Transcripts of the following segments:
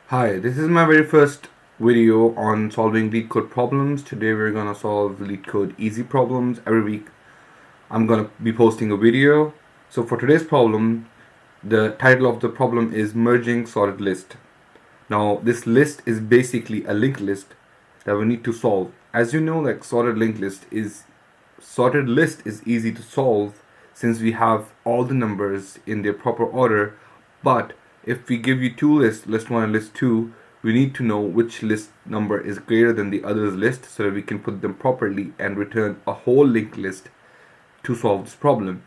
Hi, this is my very first video on solving LeetCode problems. Today we're gonna solve LeetCode easy problems. Every week I'm gonna be posting a video. So for today's problem, the title of the problem is merging sorted list. Now this list is basically a linked list that we need to solve. As you know, like sorted list is easy to solve since we have all the numbers in their proper order, but if we give you two lists, list 1 and list 2, we need to know which list number is greater than the other's list so that we can put them properly and return a whole linked list to solve this problem.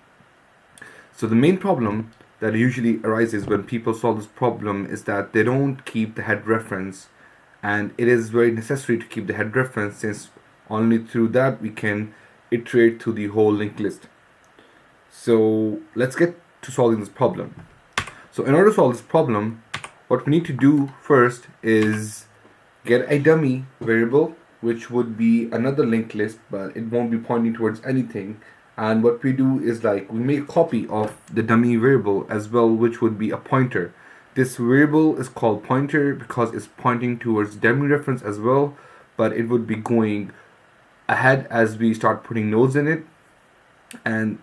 So the main problem that usually arises when people solve this problem is that they don't keep the head reference, and it is very necessary to keep the head reference since only through that we can iterate to the whole linked list. So let's get to solving this problem. So in order to solve this problem, what we need to do first is get a dummy variable, which would be another linked list, but it won't be pointing towards anything. And what we do is we make a copy of the dummy variable as well, which would be a pointer. This variable is called pointer because it's pointing towards dummy reference as well, but it would be going ahead as we start putting nodes in it, and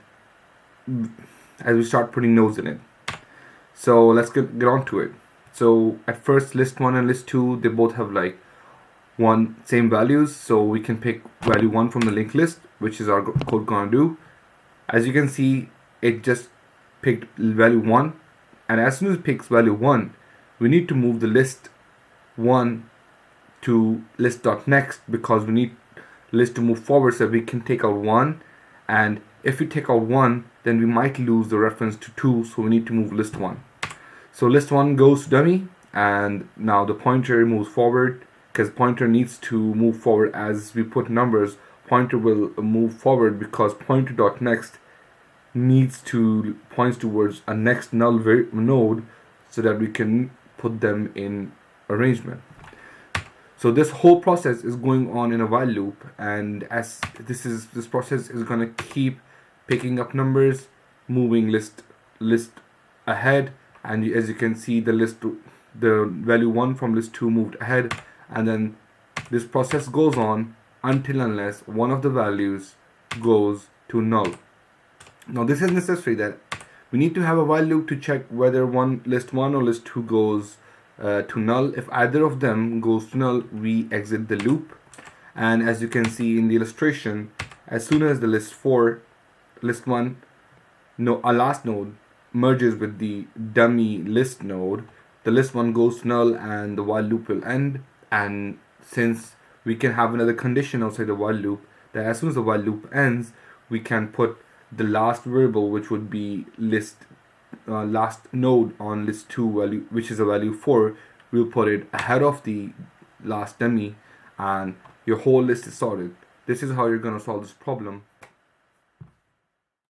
So let's get on to it. So at first, list 1 and list 2, they both have same values, so we can pick value 1 from the linked list, which is our code gonna do. As you can see, it just picked value 1, and as soon as it picks value 1, we need to move the list 1 to list.next because we need list to move forward so we can take out 1, and if we take out 1, then we might lose the reference to 2, so we need to move list 1. So list 1 goes to dummy, and now the pointer moves forward because pointer needs to move forward as we put numbers. Pointer will move forward because pointer.next points towards a next null node so that we can put them in arrangement. So this whole process is going on in a while loop, and as this process is gonna keep picking up numbers, moving list ahead, and as you can see, the value 1 from list 2 moved ahead, and then this process goes on until unless one of the values goes to null. Now this is necessary that we need to have a while loop to check whether list 1 or list 2 goes to null. If either of them goes to null, we exit the loop. And as you can see in the illustration, as soon as the list 1, a last node merges with the dummy list node, the list 1 goes to null and the while loop will end. And since we can have another condition outside the while loop, that as soon as the while loop ends, we can put the last variable, which would be last node on list 2 value, which is a value 4, we'll put it ahead of the last dummy, and your whole list is sorted. This is how you're going to solve this problem.